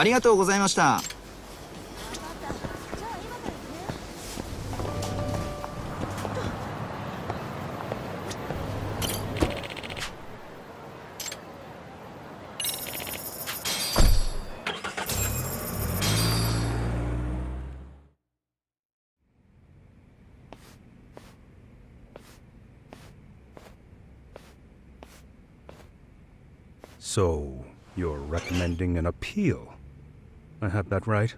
ありがとうございました。So, you're recommending an appeal? I have that right?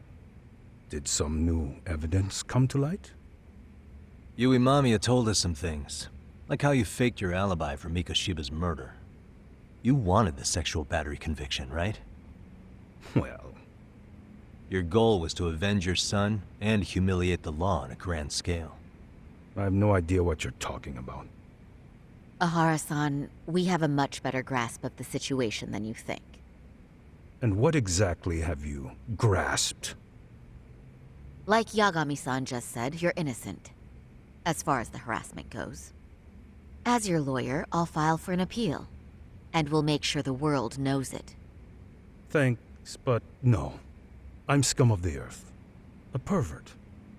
Did some new evidence come to light? Yui Mamiya told us some things, like how you faked your alibi for Mikoshiba's murder. You wanted the sexual battery conviction, right? Well... Your goal was to avenge your son and humiliate the law on a grand scale. I have no idea what you're talking about. Ehara-san, we have a much better grasp of the situation than you think. And what exactly have you grasped? Like Yagami-san just said, you're innocent, as far as the harassment goes. As your lawyer, I'll file for an appeal, and we'll make sure the world knows it. Thanks, but no. I'm scum of the earth. A pervert.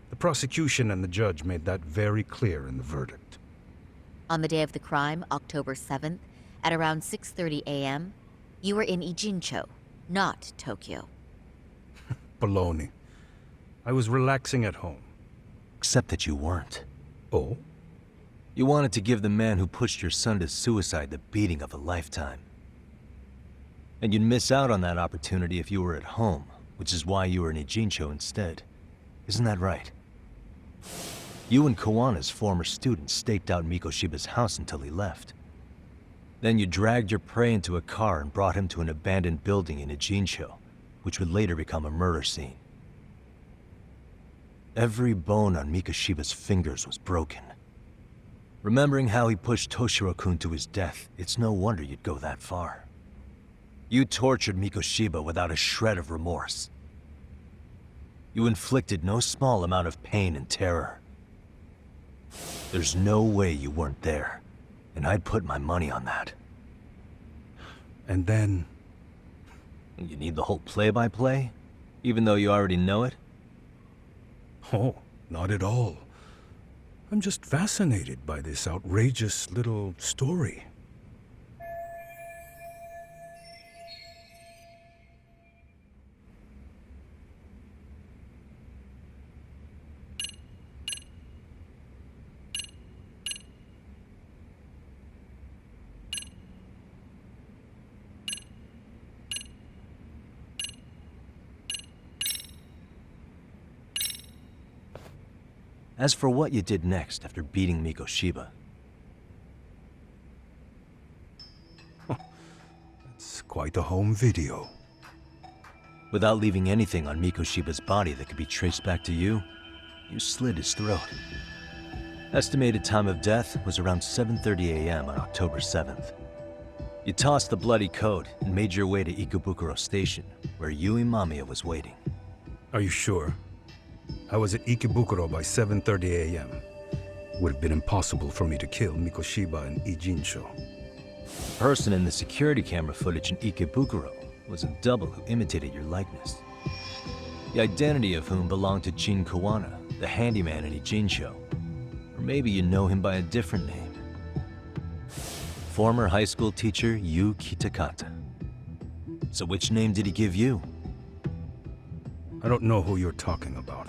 The prosecution and the judge made that very clear in the verdict. On the day of the crime, October 7th, at around 6:30 a.m., you were in Ijincho, not Tokyo. Baloney. I was relaxing at home. Except that you weren't. Oh? You wanted to give the man who pushed your son to suicide the beating of a lifetime. And you'd miss out on that opportunity if you were at home, which is why you were in Ijincho instead. Isn't that right? You and Kawana's former student staked out Mikoshiba's house until he left. Then you dragged your prey into a car and brought him to an abandoned building in Ijincho, which would later become a murder scene. Every bone on Mikoshiba's fingers was broken. Remembering how he pushed Toshiro-kun to his death, it's no wonder you'd go that far. You tortured Mikoshiba without a shred of remorse. You inflicted no small amount of pain and terror. There's no way you weren't there, and I'd put my money on that. And then... You need the whole play-by-play, even though you already know it? Oh, not at all. I'm just fascinated by this outrageous little story. As for what you did next after beating Mikoshiba... It's quite a home video. Without leaving anything on Mikoshiba's body that could be traced back to you, you slit his throat. Estimated time of death was around 7:30 a.m. on October 7th. You tossed the bloody coat and made your way to Ikebukuro Station, where Yui Mamiya was waiting. Are you sure? I was at Ikebukuro by 7:30 a.m. Would have been impossible for me to kill Mikoshiba in Ijincho. The person in the security camera footage in Ikebukuro was a double who imitated your likeness. The identity of whom belonged to Jin Kawana, the handyman in Ijincho. Or maybe you know him by a different name. Former high school teacher Yu Kitakata. So which name did he give you? I don't know who you're talking about.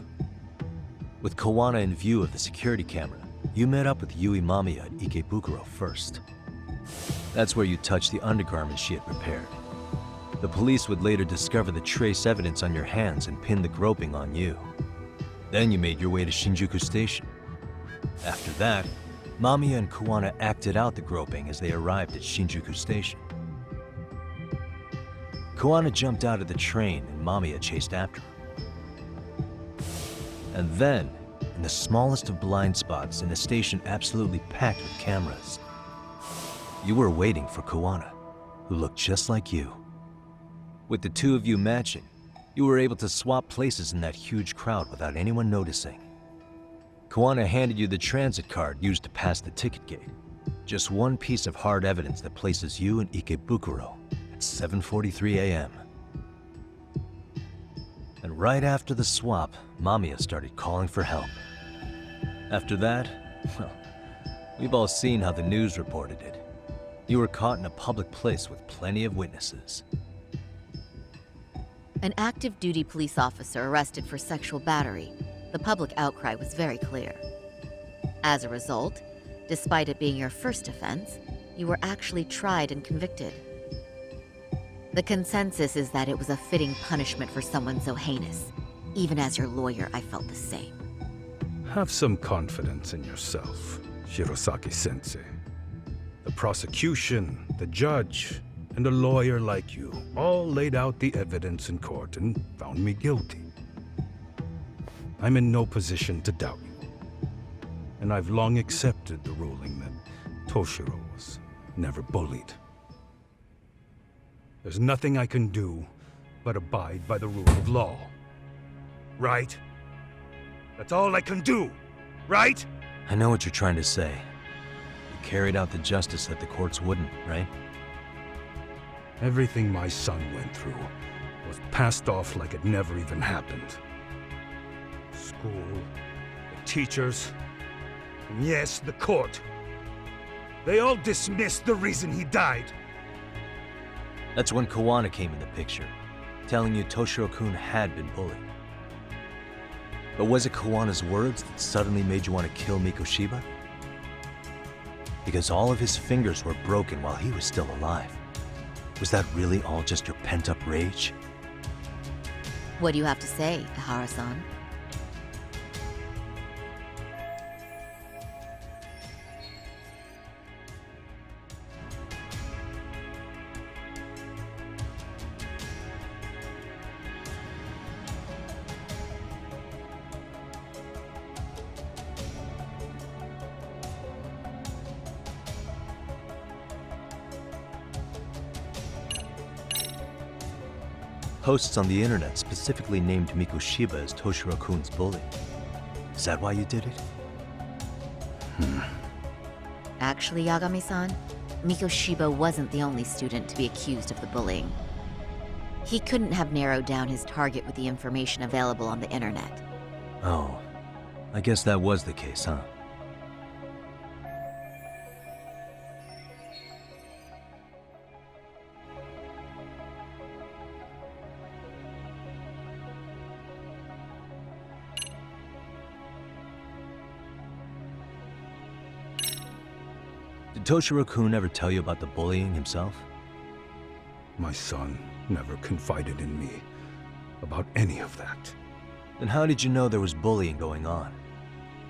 With Kawana in view of the security camera, you met up with Yui Mamiya at Ikebukuro first. That's where you touched the undergarments she had prepared. The police would later discover the trace evidence on your hands and pin the groping on you. Then you made your way to Shinjuku Station. After that, Mamiya and Kawana acted out the groping as they arrived at Shinjuku Station. Kawana jumped out of the train and Mamiya chased after her. And then, in the smallest of blind spots in a station absolutely packed with cameras, you were waiting for Kawana, who looked just like you. With the two of you matching, you were able to swap places in that huge crowd without anyone noticing. Kawana handed you the transit card used to pass the ticket gate. Just one piece of hard evidence that places you in Ikebukuro at 7:43 a.m. And right after the swap, Mamiya started calling for help. After that, well, we've all seen how the news reported it. You were caught in a public place with plenty of witnesses. An active duty police officer arrested for sexual battery. The public outcry was very clear. As a result, despite it being your first offense, you were actually tried and convicted. The consensus is that it was a fitting punishment for someone so heinous. Even as your lawyer, I felt the same. Have some confidence in yourself, Shirosaki-sensei. The prosecution, the judge, and a lawyer like you all laid out the evidence in court and found me guilty. I'm in no position to doubt you. And I've long accepted the ruling that Toshiro was never bullied. There's nothing I can do but abide by the rule of law. Right? That's all I can do, right? I know what you're trying to say. You carried out the justice that the courts wouldn't, right? Everything my son went through was passed off like it never even happened. School, the teachers, and yes, the court. They all dismissed the reason he died. That's when Kawana came in the picture, telling you Toshiro-kun had been bullied. But was it Kawana's words that suddenly made you want to kill Mikoshiba? Because all of his fingers were broken while he was still alive. Was that really all just your pent-up rage? What do you have to say, Ehara-san? Posts on the internet specifically named Mikoshiba as Toshiro-kun's bully. Is that why you did it? Actually, Yagami-san, Mikoshiba wasn't the only student to be accused of the bullying. He couldn't have narrowed down his target with the information available on the internet. Oh, I guess that was the case, huh? Did Toshiro-kun ever tell you about the bullying himself? My son never confided in me about any of that. Then how did you know there was bullying going on?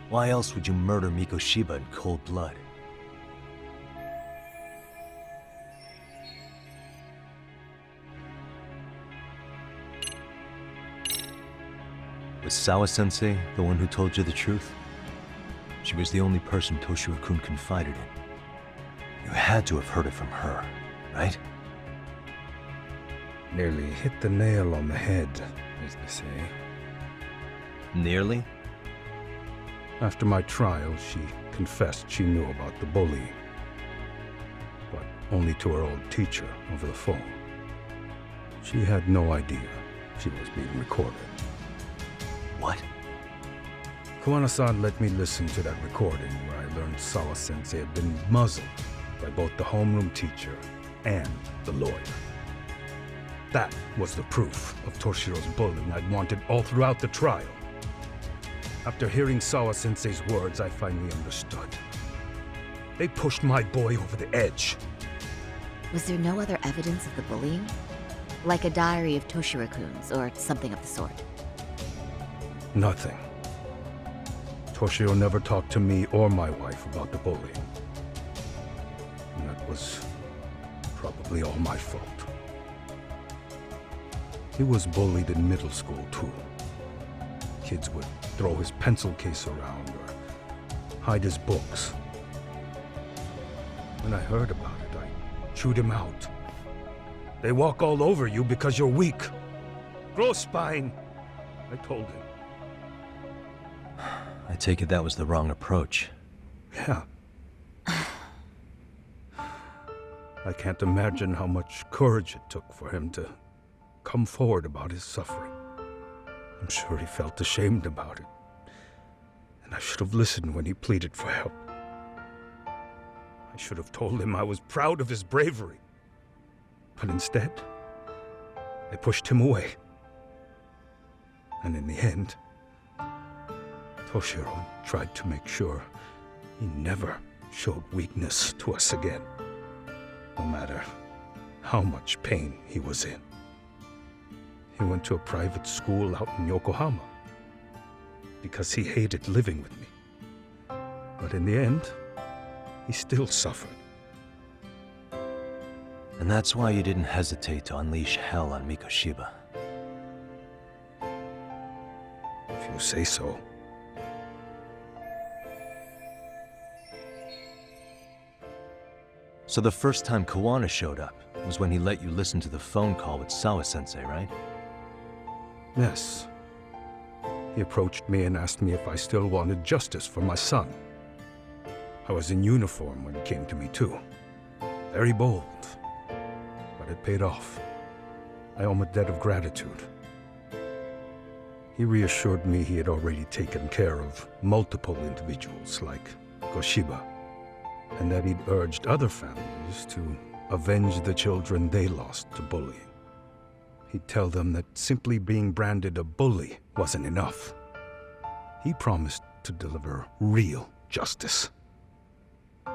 Why else would you murder Mikoshiba in cold blood? Was Sawa-sensei the one who told you the truth? She was the only person Toshiro-kun confided in. You had to have heard it from her, right? Nearly hit the nail on the head, as they say. Nearly? After my trial, she confessed she knew about the bullying. But only to her old teacher over the phone. She had no idea she was being recorded. What? Kawana-san let me listen to that recording where I learned Sawa-sensei had been muzzled by both the homeroom teacher and the lawyer. That was the proof of Toshiro's bullying I'd wanted all throughout the trial. After hearing Sawa-sensei's words, I finally understood. They pushed my boy over the edge. Was there no other evidence of the bullying? Like a diary of Toshiro-kun's or something of the sort? Nothing. Toshiro never talked to me or my wife about the bullying. And that was probably all my fault. He was bullied in middle school, too. Kids would throw his pencil case around or hide his books. When I heard about it, I chewed him out. They walk all over you because you're weak. Grow spine, I told him. I take it that was the wrong approach. Yeah. I can't imagine how much courage it took for him to come forward about his suffering. I'm sure he felt ashamed about it. And I should have listened when he pleaded for help. I should have told him I was proud of his bravery. But instead, I pushed him away. And in the end, Toshiro tried to make sure he never showed weakness to us again, no matter how much pain he was in. He went to a private school out in Yokohama because he hated living with me. But in the end, he still suffered. And that's why you didn't hesitate to unleash hell on Mikoshiba. If you say so. So the first time Kawana showed up was when he let you listen to the phone call with Sawa-sensei, right? Yes. He approached me and asked me if I still wanted justice for my son. I was in uniform when he came to me too. Very bold. But it paid off. I owe him a debt of gratitude. He reassured me he had already taken care of multiple individuals like Koshiba, and that he'd urged other families to avenge the children they lost to bullying. He'd tell them that simply being branded a bully wasn't enough. He promised to deliver real justice.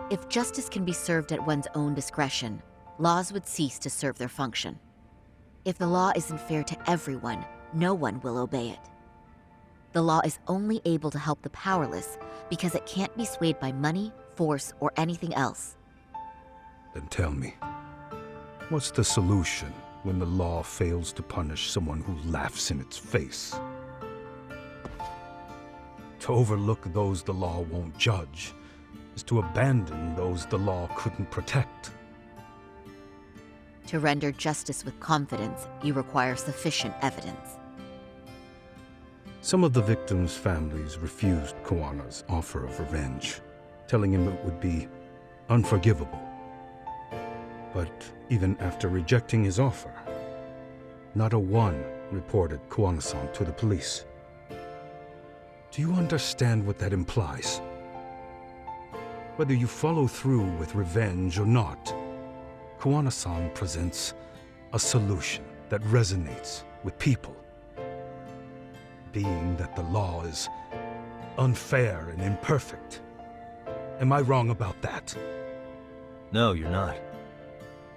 If justice can be served at one's own discretion, laws would cease to serve their function. If the law isn't fair to everyone, no one will obey it. The law is only able to help the powerless because it can't be swayed by money, force, or anything else. Then tell me, what's the solution when the law fails to punish someone who laughs in its face? To overlook those the law won't judge is to abandon those the law couldn't protect. To render justice with confidence, you require sufficient evidence. Some of the victims' families refused Kawana's offer of revenge, telling him it would be unforgivable. But even after rejecting his offer, not a one reported Kawana-san to the police. Do you understand what that implies? Whether you follow through with revenge or not, Kawana-san presents a solution that resonates with people. Being that the law is unfair and imperfect. Am I wrong about that? No, you're not.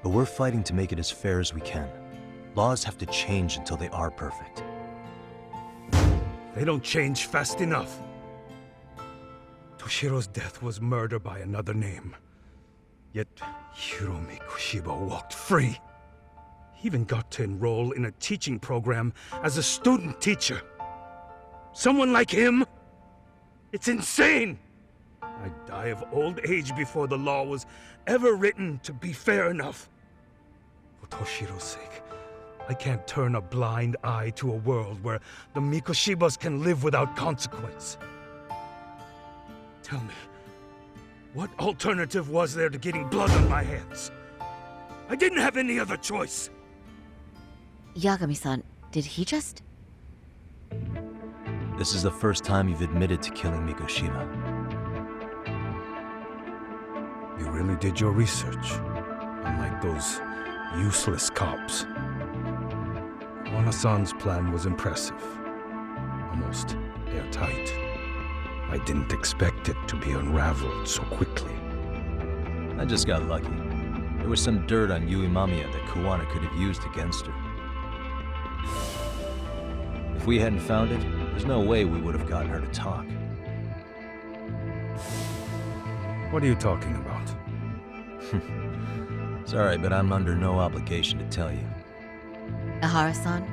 But we're fighting to make it as fair as we can. Laws have to change until they are perfect. They don't change fast enough. Toshiro's death was murder by another name. Yet Hiromi Koshiba walked free. He even got to enroll in a teaching program as a student teacher. Someone like him? It's insane! I'd die of old age before the law was ever written to be fair enough. For Toshiro's sake, I can't turn a blind eye to a world where the Mikoshibas can live without consequence. Tell me, what alternative was there to getting blood on my hands? I didn't have any other choice. Yagami-san, did he just... This is the first time you've admitted to killing Mikoshiba. You really did your research, unlike those useless cops. Kawana-san's plan was impressive, almost airtight. I didn't expect it to be unraveled so quickly. I just got lucky. There was some dirt on Yui Mamiya that Kawana could have used against her. If we hadn't found it, there's no way we would have gotten her to talk. What are you talking about? Sorry, but I'm under no obligation to tell you. Ehara-san,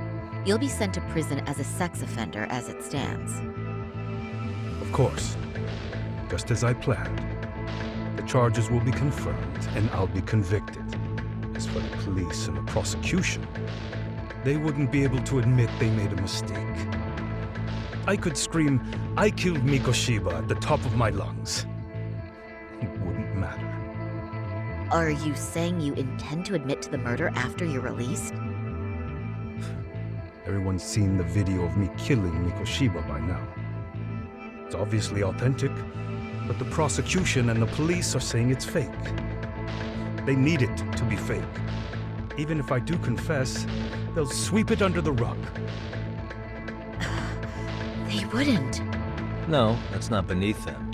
you'll be sent to prison as a sex offender as it stands. Of course. Just as I planned. The charges will be confirmed, and I'll be convicted. As for the police and the prosecution, they wouldn't be able to admit they made a mistake. I could scream, "I killed Mikoshiba" at the top of my lungs. It wouldn't matter. Are you saying you intend to admit to the murder after you're released? Everyone's seen the video of me killing Mikoshiba by now. It's obviously authentic, but the prosecution and the police are saying it's fake. They need it to be fake. Even if I do confess, they'll sweep it under the rug. They wouldn't. No, that's not beneath them.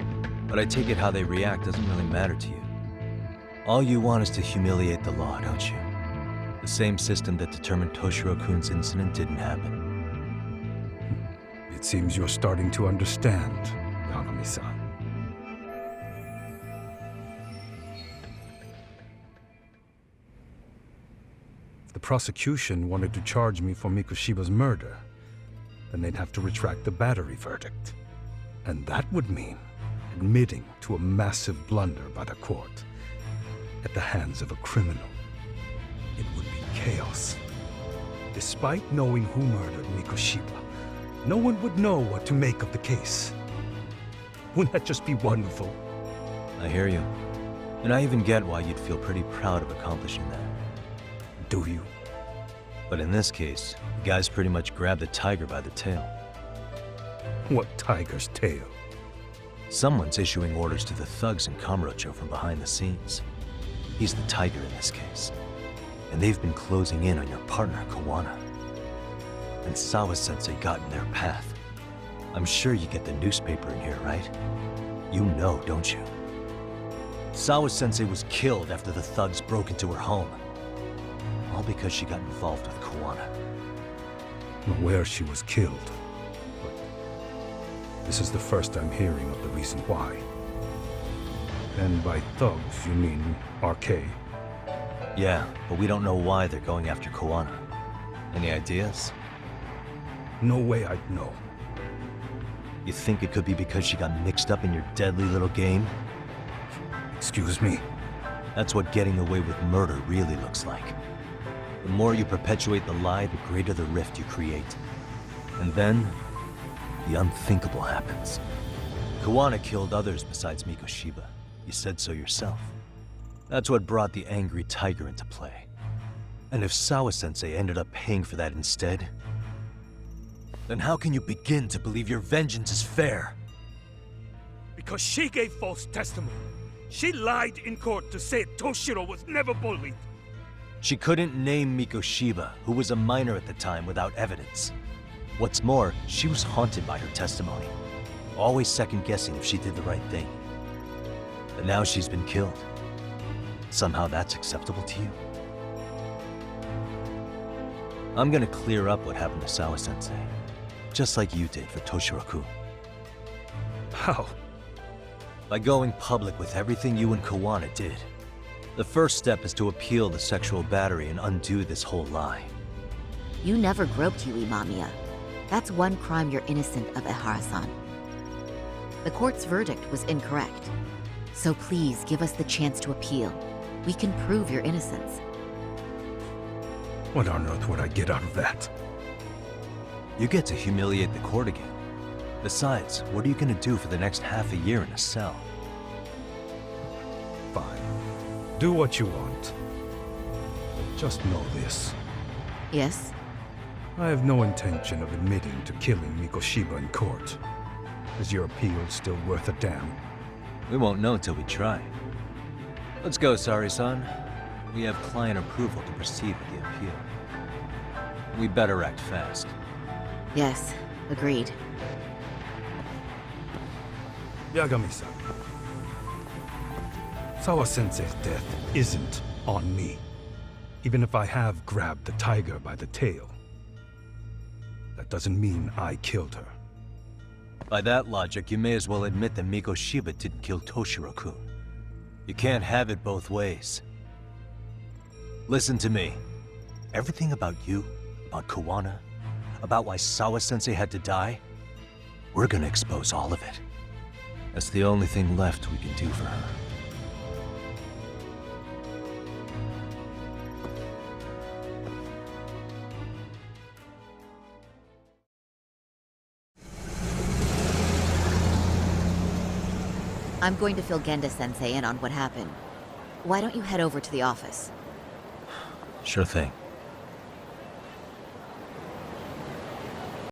But I take it how they react doesn't really matter to you. All you want is to humiliate the law, don't you? The same system that determined Toshiro-kun's incident didn't happen. It seems you're starting to understand, Yagami-san. If the prosecution wanted to charge me for Mikoshiba's murder, then they'd have to retract the battery verdict. And that would mean admitting to a massive blunder by the court at the hands of a criminal. It would be chaos. Despite knowing who murdered Mikoshiba, no one would know what to make of the case. Wouldn't that just be wonderful? I hear you. And I even get why you'd feel pretty proud of accomplishing that. Do you? But in this case, the guys pretty much grabbed the tiger by the tail. What tiger's tail? Someone's issuing orders to the thugs in Kamurocho from behind the scenes. He's the tiger in this case. And they've been closing in on your partner, Kawana. And Sawa-sensei got in their path. I'm sure you get the newspaper in here, right? You know, don't you? Sawa-sensei was killed after the thugs broke into her home. All because she got involved with Kawana. I'm aware she was killed, but this is the first I'm hearing of the reason why. And by thugs, you mean RK? Yeah, but we don't know why they're going after Kawana. Any ideas? No way I'd know. You think it could be because she got mixed up in your deadly little game? Excuse me? That's what getting away with murder really looks like. The more you perpetuate the lie, the greater the rift you create. And then, the unthinkable happens. Kawana killed others besides Mikoshiba. You said so yourself. That's what brought the angry tiger into play. And if Sawa-sensei ended up paying for that instead, then how can you begin to believe your vengeance is fair? Because she gave false testimony. She lied in court to say Toshiro was never bullied. She couldn't name Mikoshiba, who was a minor at the time, without evidence. What's more, she was haunted by her testimony, always second-guessing if she did the right thing. But now she's been killed. Somehow that's acceptable to you? I'm gonna clear up what happened to Sawa-sensei, just like you did for Toshiro-kun. How? By going public with everything you and Kawana did. The first step is to appeal the sexual battery and undo this whole lie. You never groped Yui Mamiya. That's one crime you're innocent of, Ehara-san. The court's verdict was incorrect. So please give us the chance to appeal. We can prove your innocence. What on earth would I get out of that? You get to humiliate the court again. Besides, what are you gonna do for the next half a year in a cell? Fine. Do what you want. But just know this. Yes? I have no intention of admitting to killing Mikoshiba in court. Is your appeal still worth a damn? We won't know till we try. Let's go, Sari-san. We have client approval to proceed with the appeal. We better act fast. Yes, agreed. Yagami-san. Sawa-sensei's death isn't on me. Even if I have grabbed the tiger by the tail. That doesn't mean I killed her. By that logic, you may as well admit that Mikoshiba didn't kill Toshiro-kun. You can't have it both ways. Listen to me. Everything about you, about Kawana, about why Sawa-sensei had to die, we're gonna expose all of it. That's the only thing left we can do for her. I'm going to fill Genda-sensei in on what happened. Why don't you head over to the office? Sure thing.